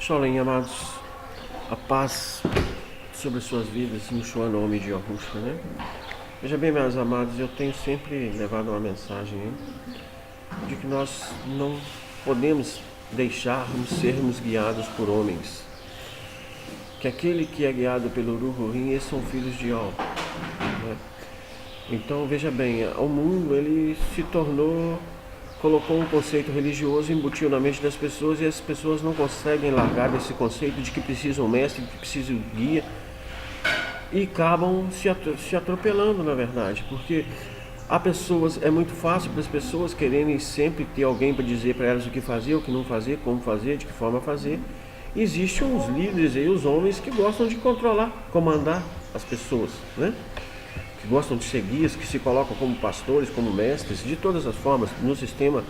Shalom, amados, a paz sobre as suas vidas, no seu nome de Yahushua, né? Veja bem, meus amados, eu tenho sempre levado uma mensagem de que nós não podemos deixarmos sermos guiados por homens. Que aquele que é guiado pelo Ruhurim, esses são filhos de El, né? Então, veja bem, o mundo, ele se colocou um conceito religioso, embutiu na mente das pessoas, e as pessoas não conseguem largar desse conceito de que precisam mestre, de que precisam guia, e acabam se atropelando, na verdade, porque é muito fácil para as pessoas quererem sempre ter alguém para dizer para elas o que fazer, o que não fazer, como fazer, de que forma fazer. Existem uns líderes aí, os homens, que gostam de controlar, comandar as pessoas, né? Que gostam de ser guias, que se colocam como pastores, como mestres, de todas as formas, no sistema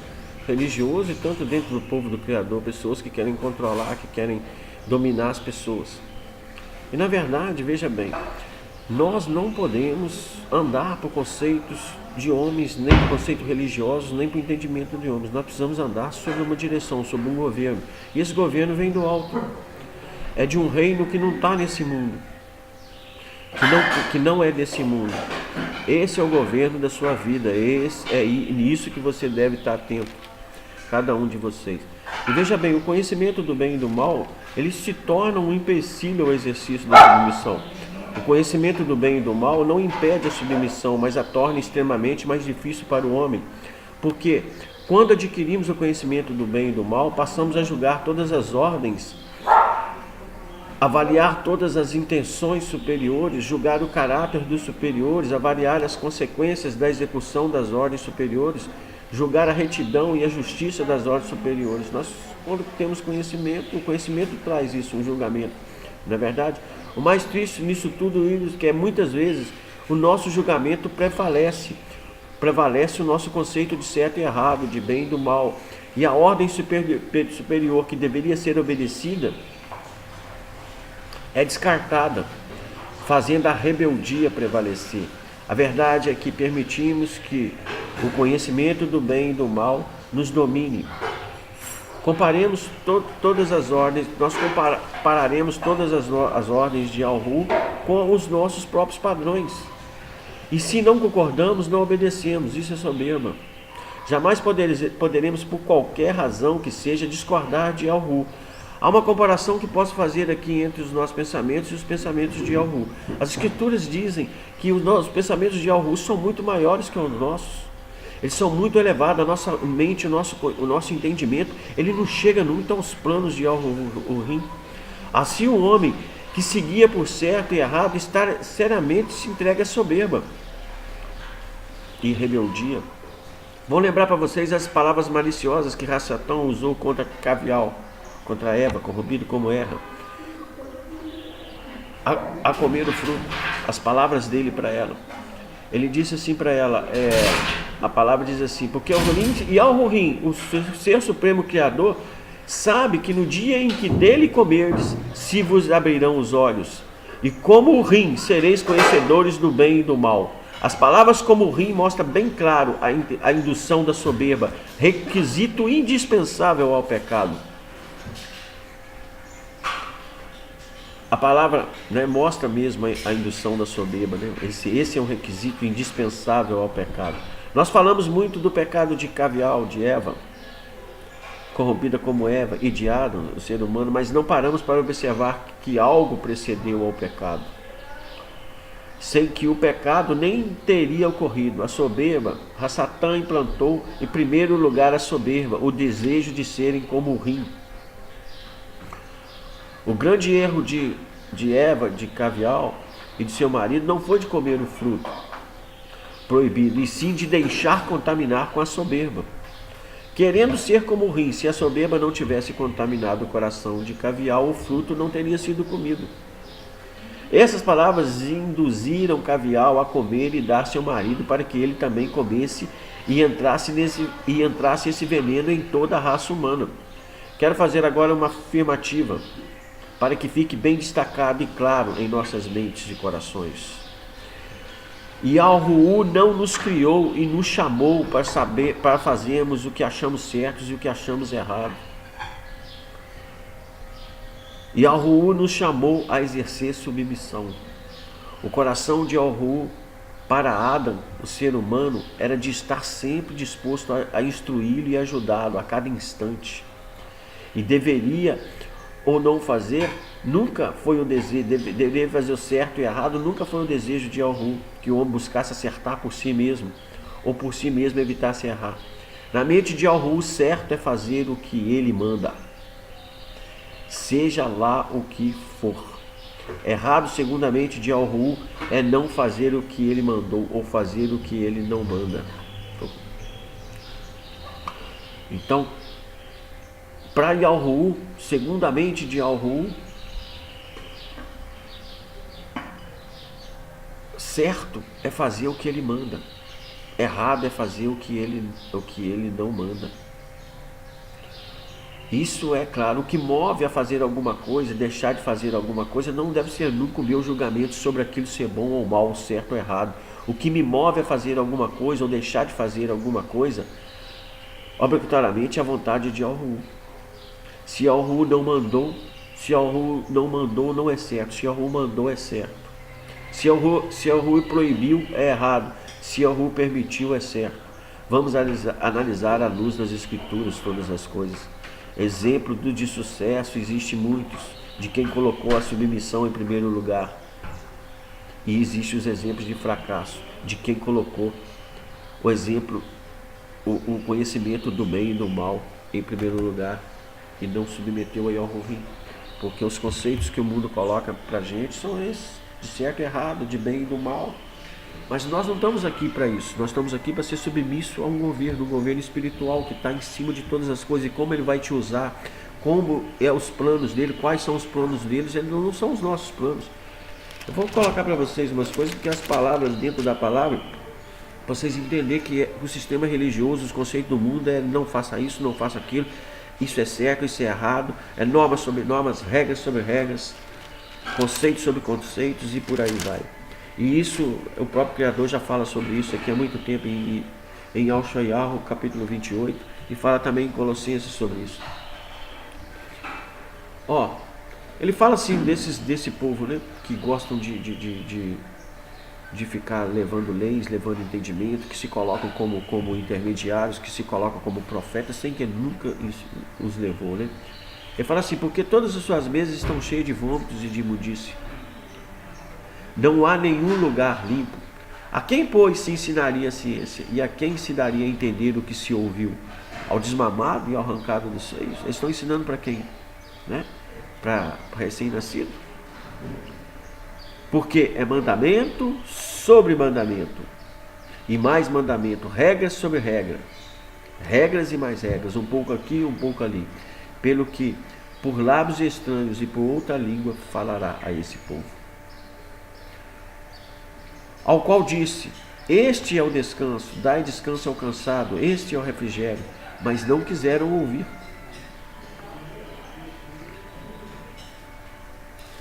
religioso e tanto dentro do povo do Criador, pessoas que querem controlar, que querem dominar as pessoas. E na verdade, veja bem, nós não podemos andar por conceitos de homens, nem por conceitos religiosos, nem por entendimento de homens. Nós precisamos andar sobre uma direção, sobre um governo. E esse governo vem do alto. É de um reino que não está nesse mundo. Que não é desse mundo. Esse é o governo da sua vida. É nisso que você deve estar atento, cada um de vocês. E veja bem, o conhecimento do bem e do mal, ele se torna um empecilho ao exercício da submissão. O conhecimento do bem e do mal não impede a submissão, mas a torna extremamente mais difícil para o homem. Porque quando adquirimos o conhecimento do bem e do mal, passamos a julgar todas as ordens, avaliar todas as intenções superiores, julgar o caráter dos superiores, avaliar as consequências da execução das ordens superiores, julgar a retidão e a justiça das ordens superiores. Nós, quando temos conhecimento, o conhecimento traz isso, um julgamento, não é verdade? O mais triste nisso tudo é que muitas vezes o nosso julgamento prevalece o nosso conceito de certo e errado, de bem e do mal, e a ordem superior que deveria ser obedecida é descartada, fazendo a rebeldia prevalecer. A verdade é que permitimos que o conhecimento do bem e do mal nos domine. Comparemos todas as ordens, nós compararemos todas as ordens de Alhu com os nossos próprios padrões. E se não concordamos, não obedecemos. Isso é soberba. Jamais poderemos, por qualquer razão que seja, discordar de Alhu. Há uma comparação que posso fazer aqui entre os nossos pensamentos e os pensamentos de Alhu. As escrituras dizem que os pensamentos de Alhu são muito maiores que os nossos. Eles são muito elevados, a nossa mente, o nosso entendimento, ele não chega nunca aos planos de Al-Rim. Assim o homem que seguia por certo e errado, seriamente se entrega à soberba e rebeldia. Vou lembrar para vocês as palavras maliciosas que Rassatão usou contra Cavial, contra Eva, corrompido como erra, a comer o fruto. As palavras dele para ela. Ele disse assim para ela, a palavra diz assim: porque Al-Rim, o ser supremo criador, sabe que no dia em que dele comerdes, se vos abrirão os olhos, e como o rim sereis conhecedores do bem e do mal. As palavras como o rim mostram bem claro a indução da soberba, requisito indispensável ao pecado. A palavra, né, mostra mesmo a indução da soberba, né? Esse é um requisito indispensável ao pecado. Nós falamos muito do pecado de Cavial, de Eva, corrompida como Eva, e de Adão, o ser humano, mas não paramos para observar que algo precedeu ao pecado, sem que o pecado nem teria ocorrido. A soberba, Satã implantou em primeiro lugar a soberba, o desejo de serem como o rim. O grande erro de Eva, de Cavial e de seu marido não foi de comer o fruto proibido, e sim de deixar contaminar com a soberba. Querendo ser como o rim, se a soberba não tivesse contaminado o coração de Cavial, o fruto não teria sido comido. Essas palavras induziram Cavial a comer e dar seu marido para que ele também comesse e entrasse esse veneno em toda a raça humana. Quero fazer agora uma afirmativa, para que fique bem destacado e claro em nossas mentes e corações. E Al-Hu não nos criou e nos chamou para fazermos o que achamos certos e o que achamos errado. Yahu nos chamou a exercer submissão. O coração de Yahu para Adam, o ser humano, era de estar sempre disposto a instruí-lo e ajudá-lo a cada instante. E deveria ou não fazer, nunca foi o desejo, deveria fazer o certo e errado, nunca foi o desejo de Yahu que o homem buscasse acertar por si mesmo, ou por si mesmo evitasse errar. Na mente de Yahu, o certo é fazer o que ele manda, seja lá o que for. Errado, segundo a mente de Yahu, é não fazer o que ele mandou ou fazer o que ele não manda. Então, para Yahu, segundo a mente de Yahu, certo é fazer o que ele manda. Errado é fazer o que ele não manda. Isso é claro, o que move a fazer alguma coisa, deixar de fazer alguma coisa, não deve ser nunca o meu julgamento sobre aquilo ser bom ou mal, certo ou errado. O que me move a fazer alguma coisa ou deixar de fazer alguma coisa, obrigatoriamente é a vontade de Yahu. Se Yahu não mandou, não é certo. Se Yahu mandou, é certo. Se Yahu proibiu, é errado. Se Yahu permitiu, é certo. Vamos analisar à luz das escrituras todas as coisas. Exemplo de sucesso existe muitos, de quem colocou a submissão em primeiro lugar. E existem os exemplos de fracasso, de quem colocou o exemplo, o conhecimento do bem e do mal em primeiro lugar e não submeteu a Yahu. Porque os conceitos que o mundo coloca pra gente são esses, de certo e errado, de bem e do mal. Mas nós não estamos aqui para isso, nós estamos aqui para ser submisso a um governo espiritual que está em cima de todas as coisas, e como ele vai te usar, como é os planos dele, quais são os planos deles, eles não são os nossos planos. Eu vou colocar para vocês umas coisas, porque as palavras dentro da palavra, para vocês entenderem que o sistema religioso, os conceitos do mundo é não faça isso, não faça aquilo, isso é certo, isso é errado, é normas sobre normas, regras sobre regras, conceitos sobre conceitos e por aí vai. E isso, o próprio Criador já fala sobre isso aqui há muito tempo em Al-Shayahu, capítulo 28, e fala também em Colossenses sobre isso. Ele fala assim desse povo, né, que gostam de ficar levando leis, levando entendimento, que se colocam como intermediários, que se colocam como profetas, sem que nunca os levou, né? Ele fala assim, porque todas as suas mesas estão cheias de vômitos e de imundície. Não há nenhum lugar limpo. A quem, pois, se ensinaria a ciência? E a quem se daria a entender o que se ouviu? Ao desmamado e ao arrancado dos seios? Eles estão ensinando para quem? Né? Para recém-nascido? Porque é mandamento sobre mandamento. E mais mandamento. Regras sobre regra. Regras e mais regras. Um pouco aqui, um pouco ali. Pelo que, por lábios estranhos e por outra língua, falará a esse povo. Ao qual disse, este é o descanso, dai descanso ao cansado, este é o refrigério, mas não quiseram ouvir.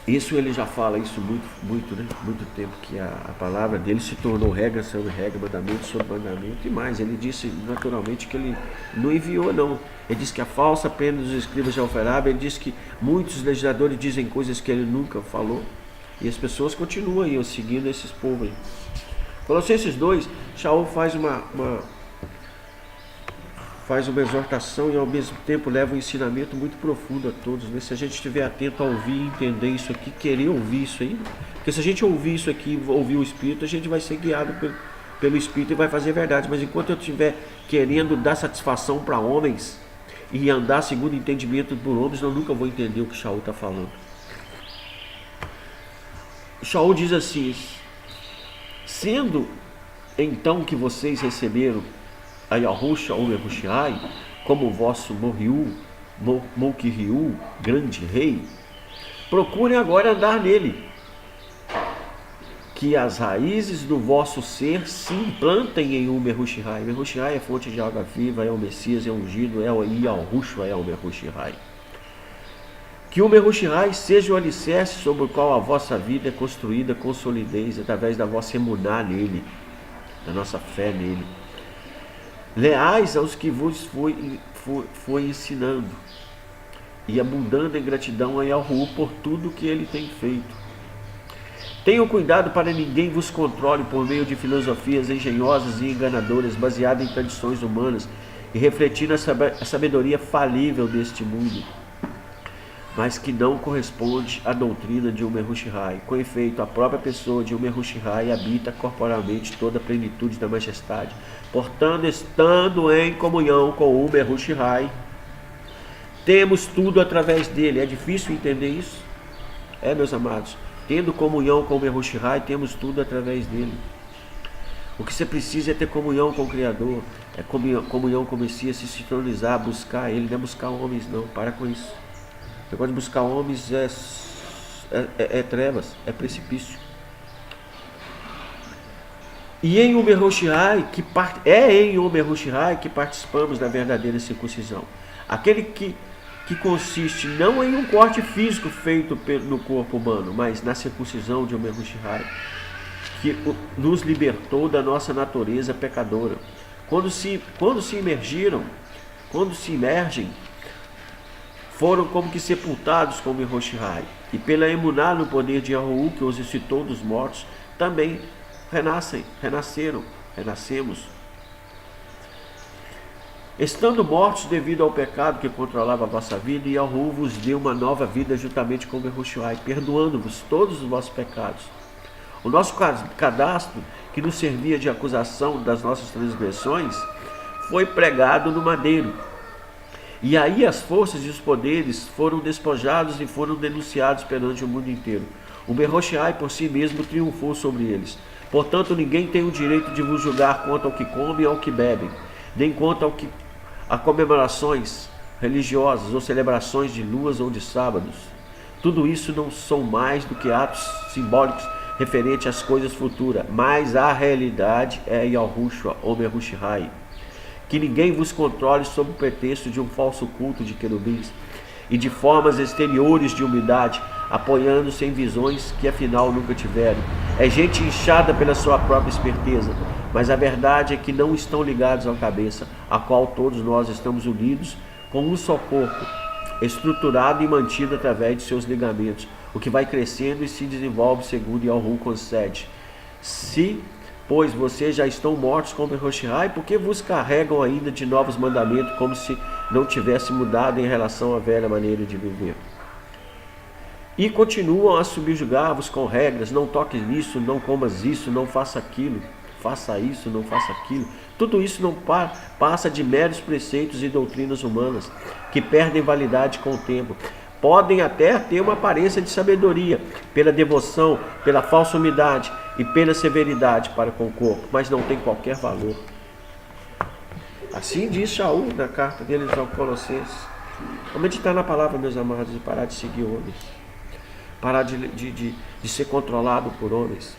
Isso ele já fala isso muito tempo, que a palavra dele se tornou regra sobre regra, mandamento sobre mandamento e mais. Ele disse naturalmente que ele não enviou não. Ele disse que a falsa pena dos escribas de Alferabe, ele disse que muitos legisladores dizem coisas que ele nunca falou. E as pessoas continuam aí, seguindo esses povos aí. Colossenses 2, Shaul faz uma exortação e ao mesmo tempo leva um ensinamento muito profundo a todos, né? Se a gente estiver atento a ouvir e entender isso aqui, querer ouvir isso aí, porque se a gente ouvir isso aqui, ouvir o Espírito, a gente vai ser guiado pelo Espírito e vai fazer verdade. Mas enquanto eu estiver querendo dar satisfação para homens e andar segundo o entendimento por homens, eu nunca vou entender o que Shaul está falando. Shaul diz assim, sendo então que vocês receberam a Yahushua ou Yahushai como o vosso Mokiriu, grande rei, procurem agora andar nele, que as raízes do vosso ser se implantem em um Yahushai. Yahushai é fonte de água viva, é o Messias, é o ungido, é o Yahushua, é o Yahushai. Que o Yahushai seja o alicerce sobre o qual a vossa vida é construída com solidez, através da vossa emuná nele, da nossa fé nele. Leais aos que vos foi ensinando. e abundando em gratidão a Yahu por tudo que ele tem feito. Tenham cuidado para ninguém vos controle por meio de filosofias engenhosas e enganadoras, baseadas em tradições humanas e refletindo a sabedoria falível deste mundo, mas que não corresponde à doutrina de Umerushihai. Com efeito, a própria pessoa de Umerushihai habita corporalmente toda a plenitude da majestade. Portanto, estando em comunhão com Umerushihai, temos tudo através dele. É difícil entender isso? Meus amados. Tendo comunhão com o Umerushihai, temos tudo através dele. O que você precisa é ter comunhão com o Criador. É comunhão com o Messias, se sintonizar, buscar ele. Não é buscar homens, não. Para com isso. O negócio de buscar homens é trevas, é precipício. E em Umerushihai, em Umerushihai que participamos da verdadeira circuncisão. Aquele que consiste não em um corte físico feito no corpo humano, mas na circuncisão de Umerushihai, que nos libertou da nossa natureza pecadora. Quando se imergem, foram como que sepultados com Umerushihai, e pela emuná no poder de Yahu, que os ressuscitou dos mortos, também renascemos. Estando mortos devido ao pecado que controlava a vossa vida, Yahu vos deu uma nova vida juntamente com Umerushihai, perdoando-vos todos os vossos pecados. O nosso cadastro, que nos servia de acusação das nossas transgressões, foi pregado no madeiro. E aí as forças e os poderes foram despojados e foram denunciados perante o mundo inteiro. O Umerushihai por si mesmo triunfou sobre eles. Portanto, ninguém tem o direito de vos julgar quanto ao que comem ou ao que bebem, nem quanto a comemorações religiosas ou celebrações de luas ou de sábados. Tudo isso não são mais do que atos simbólicos referentes às coisas futuras, mas a realidade é Yahushua, ou Umerushihai. Que ninguém vos controle sob o pretexto de um falso culto de querubins e de formas exteriores de humildade, apoiando-se em visões que afinal nunca tiveram. É gente inchada pela sua própria esperteza, mas a verdade é que não estão ligados à cabeça, a qual todos nós estamos unidos com um só corpo, estruturado e mantido através de seus ligamentos, o que vai crescendo e se desenvolve segundo Yahu concede. Se pois vocês já estão mortos com Umerushihai, por que vos carregam ainda de novos mandamentos, como se não tivesse mudado em relação à velha maneira de viver? E continuam a subjugar-vos com regras: não toques nisso, não comas isso, não faça aquilo, faça isso, não faça aquilo. Tudo isso não passa de meros preceitos e doutrinas humanas, que perdem validade com o tempo. Podem até ter uma aparência de sabedoria, pela devoção, pela falsa humildade e pela severidade para com o corpo, mas não tem qualquer valor. Assim diz Shaul na carta deles aos Colossenses. Vamos meditar na palavra, meus amados, e parar de seguir homens. Parar de ser controlado por homens.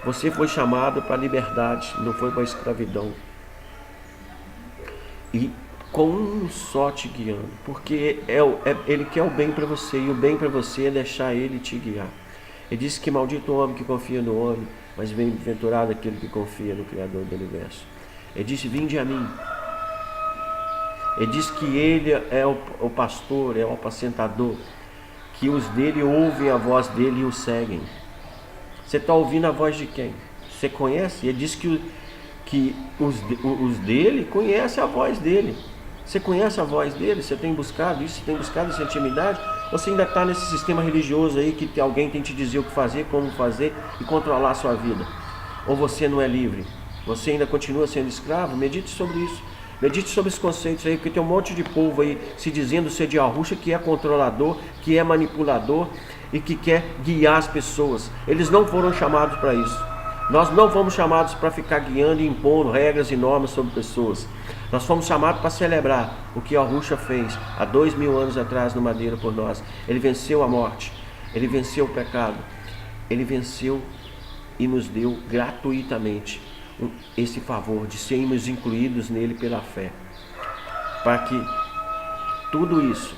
Você foi chamado para a liberdade, não foi para a escravidão. E com um só te guiando, porque ele quer o bem para você, e o bem para você é deixar ele te guiar. Ele disse que maldito o homem que confia no homem, mas bem-aventurado aquele que confia no Criador do Universo. Ele disse: vinde a mim. Ele disse que ele é o pastor, é o apacentador, que os dele ouvem a voz dele e o seguem. Você está ouvindo a voz de quem? Você conhece? Ele disse que os dele conhecem a voz dele. Você conhece a voz dele? Você tem buscado isso? Você tem buscado essa intimidade? Ou você ainda está nesse sistema religioso aí que alguém tem que te dizer o que fazer, como fazer e controlar a sua vida? Ou você não é livre? Você ainda continua sendo escravo? Medite sobre isso. Medite sobre esses conceitos aí, porque tem um monte de povo aí se dizendo ser de Yahushua, que é controlador, que é manipulador e que quer guiar as pessoas. Eles não foram chamados para isso. Nós não fomos chamados para ficar guiando e impondo regras e normas sobre pessoas. Nós fomos chamados para celebrar o que Yahushua fez há 2000 anos atrás no madeiro por nós. Ele venceu a morte, ele venceu o pecado, ele venceu e nos deu gratuitamente esse favor de sermos incluídos nele pela fé, para que tudo isso,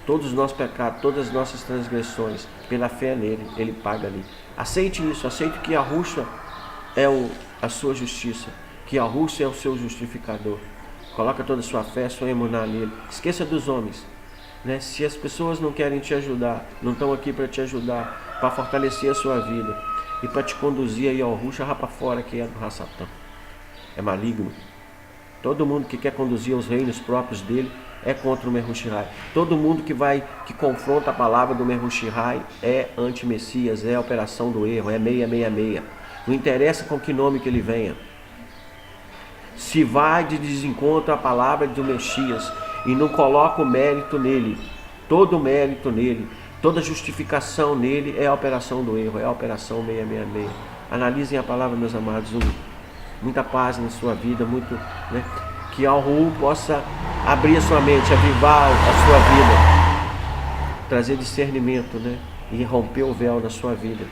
todos os nossos pecados, todas as nossas transgressões, pela fé nele, ele paga ali. Aceite isso, aceite que Yahushua é a sua justiça, que Yahushua é o seu justificador. Coloca toda a sua fé, sua emuná nele. Esqueça dos homens. né? Se as pessoas não querem te ajudar, não estão aqui para te ajudar, para fortalecer a sua vida e para te conduzir aí ao Ruxa, rapa fora que é do Rassatã. É maligno. Todo mundo que quer conduzir os reinos próprios dele é contra o Mehushihai. Todo mundo que confronta a palavra do Mehushihai é anti-Messias, é a operação do erro, é 666. Não interessa com que nome que ele venha. Se vai de desencontro à palavra do Messias e não coloca o mérito nele, todo o mérito nele, toda justificação nele é a operação do erro, é a operação 666. Analisem a palavra, meus amados. Muita paz na sua vida, muito, né? Que Al-Ru possa abrir a sua mente, avivar a sua vida, trazer discernimento, né? E romper o véu na sua vida,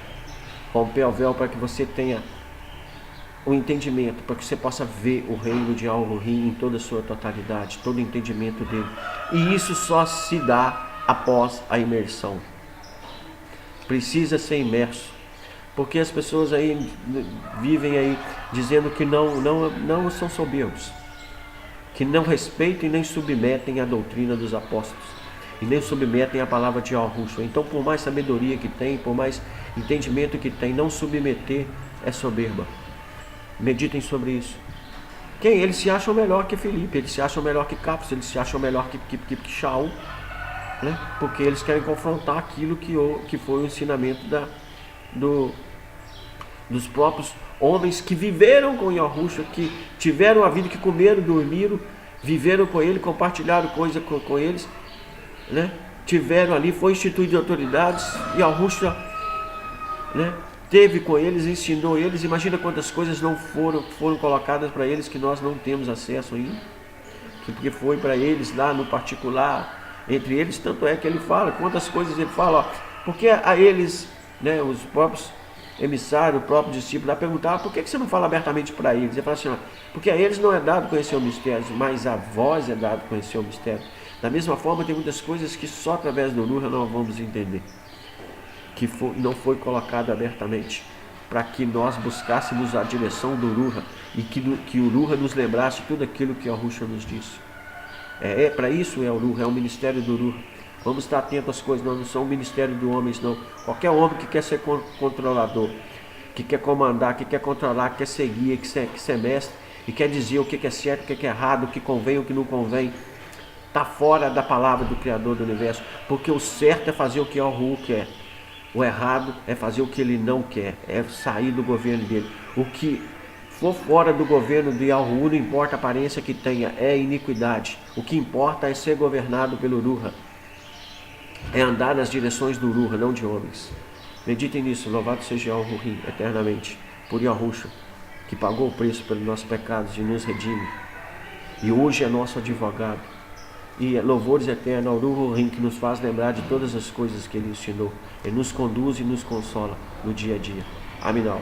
romper o véu para que você tenha o entendimento, para que você possa ver o reino de Al-Ru em toda a sua totalidade, todo o entendimento dele. E isso só se dá após a imersão. Precisa ser imerso. Porque as pessoas aí vivem aí dizendo que não são soberbos, que não respeitam e nem submetem a doutrina dos apóstolos, e nem submetem a palavra de Al-Rushwa. Então, por mais sabedoria que tem, por mais entendimento que tem, não submeter é soberba. Meditem sobre isso. Eles se acham melhor que Filipe, eles se acham melhor que Capos, eles se acham melhor que Shaul, né? Porque eles querem confrontar aquilo que foi o ensinamento dos próprios homens que viveram com Yahushua, que tiveram a vida, que comeram, dormiram, viveram com ele, compartilharam coisas com eles, né? Tiveram ali, foi instituído autoridades, Yahushua, né? Teve com eles, ensinou eles. Imagina quantas coisas não foram colocadas para eles que nós não temos acesso ainda, porque foi para eles lá no particular, entre eles. Tanto é que ele fala, quantas coisas ele fala, ó, porque a eles, né, os próprios emissários, o próprio discípulo, perguntava: por que você não fala abertamente para eles? Ele fala assim: ó, porque a eles não é dado conhecer o mistério, mas a vós é dado conhecer o mistério. Da mesma forma, tem muitas coisas que só através do Ruha nós vamos entender, que não foi colocado abertamente, para que nós buscássemos a direção do Ruha e que o Ruha nos lembrasse tudo aquilo que o Ruha nos disse. Para isso é o Ruha, é o ministério do Ruha. Vamos estar atentos às coisas, não são o ministério de homens, não. Qualquer homem que quer ser controlador, que quer comandar, que quer controlar, que quer seguir, que quer mestre, e quer dizer o que é certo, o que é errado, o que convém, o que não convém, está fora da palavra do Criador do Universo, porque o certo é fazer o que Al-Ru quer, o errado é fazer o que ele não quer, é sair do governo dele. O que for fora do governo de Al-Ru, não importa a aparência que tenha, é iniquidade. O que importa é ser governado pelo Ruha, é andar nas direções do Ruha, não de homens. Meditem nisso. Louvado seja Al-Ru eternamente, por Yahushua, que pagou o preço pelos nossos pecados e nos redime, e hoje é nosso advogado. E louvores eternos ao Ruha, que nos faz lembrar de todas as coisas que ele ensinou. Ele nos conduz e nos consola no dia a dia. Aminal.